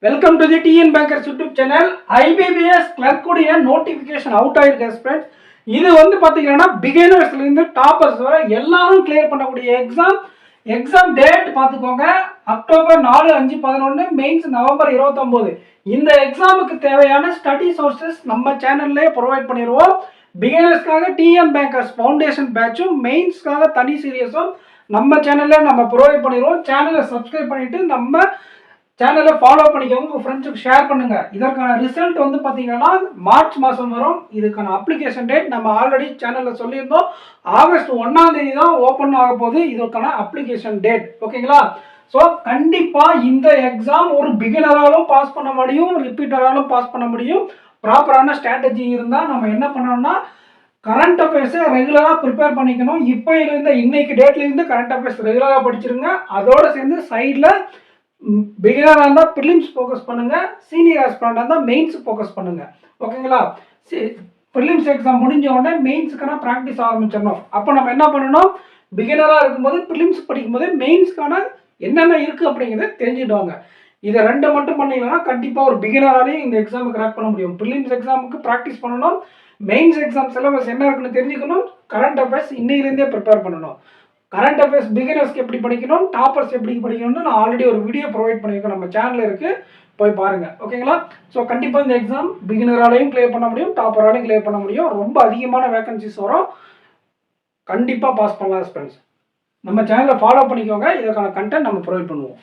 Welcome to the TN bankers YouTube channel. IBPS clerk உடைய notification out ஆயிருக்கு friends. இது வந்து பார்த்தீங்கன்னா பிகினர்ஸ்லேருந்து டாப்பர்ஸ் வரை எல்லாரும் கிளியர் பண்ணக்கூடிய எக்ஸாம் டேட் பார்த்துக்கோங்க. October 4, 5, 11, mains November 29. இந்த எக்ஸாமுக்கு தேவையான ஸ்டடி சோர்சஸ் நம்ம சேனல்லே ப்ரொவைட் பண்ணிடுவோம். பிகினர்ஸ்க்காக டிஎன் பேங்கர்ஸ் ஃபவுண்டேஷன் பேட்சும் மெயின்ஸ்க்காக தனி சீரியஸும் நம்ம சேனல்ல நம்ம ப்ரொவைட் பண்ணிடுவோம். சேனலை சப்ஸ்கிரைப் பண்ணிட்டு நம்ம சேனலை ஃபாலோ பண்ணிக்கோங்க, உங்கள் ஃப்ரெண்ட்ஸுக்கு ஷேர் பண்ணுங்க. இதற்கான ரிசல்ட் வந்து பார்த்தீங்கன்னா மார்ச் மாதம் வரும். இதுக்கான அப்ளிகேஷன் டேட் நம்ம ஆல்ரெடி சேனலில் சொல்லியிருந்தோம். ஆகஸ்ட் 1ஆம் தேதி தான் ஓப்பன் ஆக போகுது இதற்கான அப்ளிகேஷன் டேட். ஓகேங்களா? ஸோ கண்டிப்பாக இந்த எக்ஸாம் ஒரு பிகினராலும் பாஸ் பண்ண முடியும், ரிப்பீட்டராலும் பாஸ் பண்ண முடியும். ப்ராப்பரான ஸ்ட்ராட்டஜி இருந்தால் நம்ம என்ன பண்ணோம்னா கரண்ட் அஃபேர்ஸை ரெகுலராக ப்ரிப்பேர் பண்ணிக்கணும். இப்போ இருந்த இன்னைக்கு டேட்லேருந்து கரண்ட் அஃபேர்ஸ் ரெகுலராக படிச்சிருங்க. அதோடு சேர்ந்து சைடில் பிகினராக இருந்தால் ப்ரிலிம்ஸ் ஃபோக்கஸ் பண்ணுங்க, சீனியர் ஆஸ்பிரண்டாக இருந்தால் மெயின்ஸ் ஃபோக்கஸ் பண்ணுங்க. ஓகேங்களா? ப்ரிலிம்ஸ் எக்ஸாம் முடிஞ்ச உடனே மெயின்ஸுக்கான ப்ராக்டிஸ் ஆரம்பிச்சிடணும். அப்போ நம்ம என்ன பண்ணணும், பிகினராக இருக்கும்போது ப்ரிலிம்ஸ் படிக்கும்போது மெயின்ஸ்க்கான என்னென்ன இருக்குது அப்படிங்கிறத தெரிஞ்சுடுவாங்க. இதை ரெண்டு மட்டும் பண்ணிங்கன்னா கண்டிப்பாக ஒரு பிகினராலேயும் இந்த எக்ஸாமுக்கு கிராக் பண்ண முடியும். ப்ரிலிம்ஸ் எக்ஸாமுக்கு ப்ராக்டிஸ் பண்ணணும், மெயின்ஸ் எக்ஸாம் சிலபஸ் என்ன இருக்குன்னு தெரிஞ்சுக்கணும், கரண்ட் அஃபேர்ஸ் இன்னையிலேருந்தே ப்ரிப்பேர் பண்ணணும். கரண்ட் அஃபேர்ஸ் பிகினர்ஸ்க்கு எப்படி படிக்கணும், டாப்பர்ஸ் எப்படி படிக்கணும்னு நான் ஆல்ரெடி ஒரு வீடியோ ப்ரொவைட் பண்ணியிருக்கேன், நம்ம சேனலில் இருக்குது, போய் பாருங்கள். ஓகேங்களா? ஸோ கண்டிப்பாக இந்த எக்ஸாம் பிகினராலையும் கிளியர் பண்ண முடியும், டாப்பராலையும் கிளியர் பண்ண முடியும். ரொம்ப அதிகமான வேகன்சிஸ் வரும். கண்டிப்பாக பாஸ் பண்ணலாம் ஃப்ரெண்ட்ஸ். நம்ம சேனலை ஃபாலோ பண்ணிக்கோங்க. இதற்கான கண்டென்ட் நம்ம ப்ரொவைட் பண்ணுவோம்.